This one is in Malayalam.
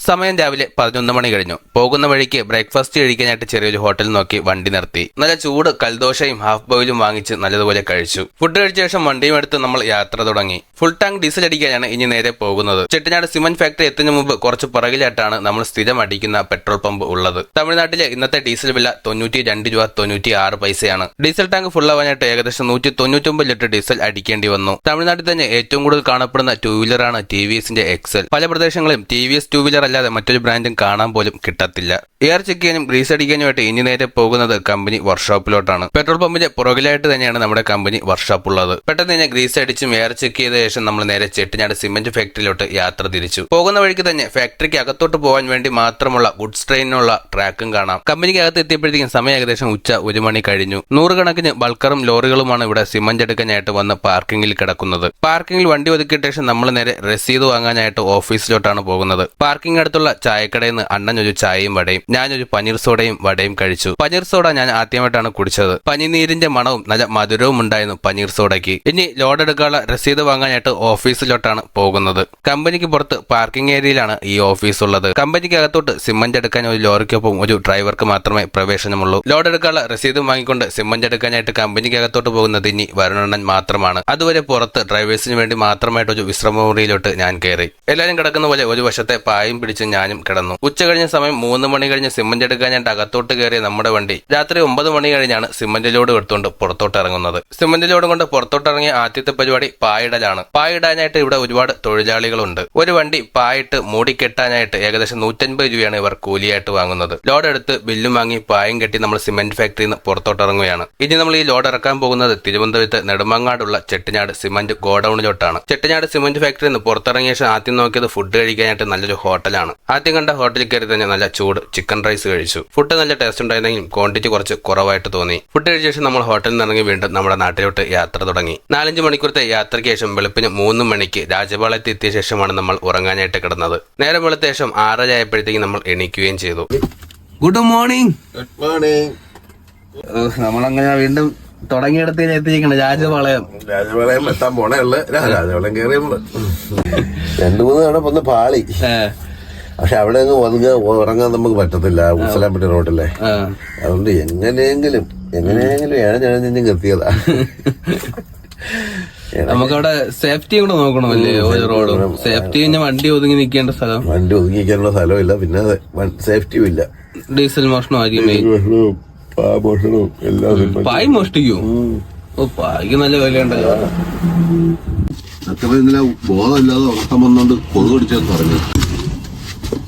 സമയം രാവിലെ 11 മണി കഴിഞ്ഞു. പോകുന്ന വഴിക്ക് ബ്രേക്ക്ഫാസ്റ്റ് കഴിക്കാനായിട്ട് ചെറിയൊരു ഹോട്ടൽ നോക്കി വണ്ടി നിർത്തി. നല്ല ചൂട് കൽദോശയും ഹാഫ് ബോയിലും വാങ്ങിച്ച് നല്ലതുപോലെ കഴിച്ചു. ഫുഡ് കഴിച്ച ശേഷം വണ്ടിയും എടുത്ത് നമ്മൾ യാത്ര തുടങ്ങി. ഫുൾ ടാങ്ക് ഡീസൽ അടിക്കാനാണ് ഇനി നേരെ പോകുന്നത്. ചെട്ടിനാട് സിമന്റ് ഫാക്ടറി എത്തുന്നതിന് മുമ്പ് കുറച്ച് പുറകിലായിട്ടാണ് നമ്മൾ സ്ഥിരം അടിക്കുന്ന പെട്രോൾ പമ്പ് ഉള്ളത്. തമിഴ്നാട്ടിലെ ഇന്നത്തെ ഡീസൽ വില 92 രൂപ 96 പൈസയാണ്. ഡീസൽ ടാങ്ക് ഫുൾ ആവാനായിട്ട് ഏകദേശം 199 ലിറ്റർ ഡീസൽ അടിക്കേണ്ടി വന്നു. തമിഴ്നാട്ടിൽ തന്നെ ഏറ്റവും കൂടുതൽ കാണപ്പെടുന്ന ടൂ വീലറാണ് TVSന്റെ എക്സൽ. പല പ്രദേശങ്ങളിലും TVS ടൂ വീലർ അല്ലാതെ മറ്റൊരു ബ്രാൻഡും കാണാൻ പോലും കിട്ടത്തില്ല. എയർ ചെക്ക് ചെയ്യാനും ഗ്രീസ് അടിക്കാനുമായിട്ട് ഇനി നേരെ പോകുന്നത് കമ്പനി വർക്ക്ഷോപ്പിലോട്ടാണ്. പെട്രോൾ പമ്പിന്റെ പുറകിലായിട്ട് തന്നെയാണ് നമ്മുടെ കമ്പനി വർക്ക്ഷോപ്പ് ഉള്ളത്. പെട്ടെന്ന് തന്നെ ഗ്രീസ് അടിച്ചും എയർ ചെക്ക് ചെയ്ത ശേഷം നമ്മൾ നേരെ ചെട്ടിനാട് സിമന്റ് ഫാക്ടറിയിലോട്ട് യാത്ര തിരിച്ചു. പോകുന്ന വഴിക്ക് തന്നെ ഫാക്ടറിക്ക് അകത്തോട്ട് പോകാൻ വേണ്ടി മാത്രമുള്ള ഗുഡ്സ് ട്രെയിനുള്ള ട്രാക്കും കാണാം. കമ്പനിക്ക് അകത്ത് എത്തിയപ്പോഴത്തേക്കും സമയം ഏകദേശം ഉച്ച 1 മണി കഴിഞ്ഞു. 100 കണക്കിന് ബൾക്കറും ലോറികളുമാണ് ഇവിടെ സിമന്റ് എടുക്കാനായിട്ട് വന്ന് പാർക്കിംഗിൽ കിടക്കുന്നത്. പാർക്കിംഗിൽ വണ്ടി ഒതുക്കിയ ശേഷം നമ്മൾ നേരെ രസീത് വാങ്ങാനായിട്ട് ഓഫീസിലോട്ടാണ് പോകുന്നത്. പാർക്കിംഗ് അടുത്തുള്ള ചായക്കടയിൽ നിന്ന് അണ്ണൻ ഒരു ചായയും വടയും, ഞാനൊരു പനീർ സോഡയും വടയും കഴിച്ചു. പനീർ സോഡ ഞാൻ ആദ്യമായിട്ടാണ് കുടിച്ചത്. പനിനീരിന്റെ മണവും നല്ല മധുരവും ഉണ്ടായിരുന്നു പനീർ സോഡയ്ക്ക്. ഇനി ലോഡ് എടുക്കാനുള്ള രസീത് വാങ്ങാനായിട്ട് ഓഫീസിലോട്ടാണ് പോകുന്നത്. കമ്പനിക്ക് പുറത്ത് പാർക്കിംഗ് ഏരിയയിലാണ് ഈ ഓഫീസ് ഉള്ളത്. കമ്പനിക്ക് അകത്തോട്ട് സിമന്റ് എടുക്കാൻ ഒരു ലോറിക്കൊപ്പം ഒരു ഡ്രൈവർക്ക് മാത്രമേ പ്രവേശനമുള്ളൂ. ലോഡ് എടുക്കാനുള്ള രസീതും വാങ്ങിക്കൊണ്ട് സിമന്റ് എടുക്കാനായിട്ട് കമ്പനിക്ക് അകത്തോട്ട് പോകുന്നത് ഇനി വരുണണ്ണൻ മാത്രമാണ്. അതുവരെ പുറത്ത് ഡ്രൈവേഴ്സിന് വേണ്ടി മാത്രമായിട്ട് ഒരു വിശ്രമ മുറിയിലോട്ട് ഞാൻ കയറി. എല്ലാവരും കിടക്കുന്ന പോലെ ഒരു വശത്തെ പായും പിടിച്ച് ഞാനും കിടന്നു. ഉച്ച കഴിഞ്ഞ സമയം 3 മണി കഴിഞ്ഞ് സിമന്റ് എടുക്കാനായിട്ട് അകത്തോട്ട് കയറിയ നമ്മുടെ വണ്ടി രാത്രി 9 മണി കഴിഞ്ഞാണ് സിമന്റ് ലോഡ് എടുത്തുകൊണ്ട് പുറത്തോട്ട് ഇറങ്ങുന്നത്. സിമന്റ് ലോഡ് കൊണ്ട് പുറത്തോട്ട് ഇറങ്ങിയ ആദ്യത്തെ പരിപാടി പായിടലാണ്. പായിടാനായിട്ട് ഇവിടെ ഒരുപാട് തൊഴിലാളികളുണ്ട്. ഒരു വണ്ടി പായിട്ട് മൂടിക്കെട്ടാനായിട്ട് ഏകദേശം 150 രൂപയാണ് ഇവർ കൂലിയായിട്ട് വാങ്ങുന്നത്. ലോഡ് എടുത്ത് ബില്ലും വാങ്ങി പായും കെട്ടി നമ്മൾ സിമന്റ് ഫാക്ടറിയിൽ നിന്ന് പുറത്തോട്ട് ഇറങ്ങുകയാണ്. ഇനി നമ്മൾ ഈ ലോഡ് ഇറക്കാൻ പോകുന്നത് തിരുവനന്തപുരത്ത് നെടുമങ്ങാടുള്ള ചെട്ടിനാട് സിമന്റ് ഗോഡൌണിലോട്ടാണ്. ചെട്ടിനാട് സിമന്റ് ഫാക്ടറിയിൽ നിന്ന് പുറത്തിറങ്ങിയ ശേഷം ആദ്യം നോക്കിയത് ഫുഡ് കഴിക്കാനായിട്ട് നല്ലൊരു ഹോട്ടലാണ്. ആദ്യം കണ്ട ഹോട്ടലിൽ കയറി തന്നെ നല്ല ചൂട് ചിക്കൻ റൈസ് കഴിച്ചു. ഫുഡ് നല്ല ടേസ്റ്റ് ഉണ്ടായിരുന്നെങ്കിലും ക്വാണ്ടിറ്റി കുറച്ച് കുറവായിട്ട് തോന്നി. ഫുഡ് കഴിച്ച ശേഷം നമ്മൾ ഹോട്ടലിൽ നിന്ന് ഇറങ്ങി വീണ്ടും നമ്മുടെ നാട്ടിലോട്ട് യാത്ര തുടങ്ങി. 4-5 മണിക്കൂറത്തെ യാത്രയ്ക്ക് ശേഷം വെളുപ്പിന് 3 മണിക്ക് രാജപാളയത്ത് എത്തിയ ശേഷമാണ് നമ്മൾ ഉറങ്ങാനായിട്ട് കിടന്നത്. നേരം വെളുത്ത ശേഷം 6:30 ആയപ്പോഴത്തേക്കും നമ്മൾ എണീക്കുകയും ചെയ്തു. Good morning. Good morning. നമ്മളങ്ങനെ വീണ്ടും തുടങ്ങിയിടത്തേക്ക് എത്തിയിരിക്കണം. രാജപാളയം എത്താൻ പോണേ ഉള്ളു. രാജപാളയം കയറിയുള്ളു 2-3 തവണ ഒന്ന് പാളി. പക്ഷെ അവിടെ അങ്ങ് വന്ന് ഉറങ്ങാൻ നമുക്ക് പറ്റത്തില്ല. ഉസലാംപട്ടി റോഡിലെ. അതുകൊണ്ട് എങ്ങനെയെങ്കിലും ഇഴഞ്ഞിഞ്ഞും എത്തിയതാ. നമുക്കവിടെ സേഫ്റ്റി കൂടെ നോക്കണമല്ലേ? ഒരു റോഡും സേഫ്റ്റി വണ്ടി ഒതുങ്ങി നിൽക്കേണ്ട സ്ഥലം. വണ്ടി ഒതുങ്ങിക്കാനുള്ള സ്ഥലമില്ല, പിന്നെ സേഫ്റ്റിയും ഇല്ല. ഡീസൽ മോഷണം പായ് മോഷ്ടിക്കൂ. പായ്ക്ക് നല്ല വിലയുണ്ടല്ലോ. അത്ര ഇന്നലെ ബോധമില്ലാതെ ഉറക്കം വന്നോണ്ട് കൊതു കടിച്ചെന്ന് പറഞ്ഞു.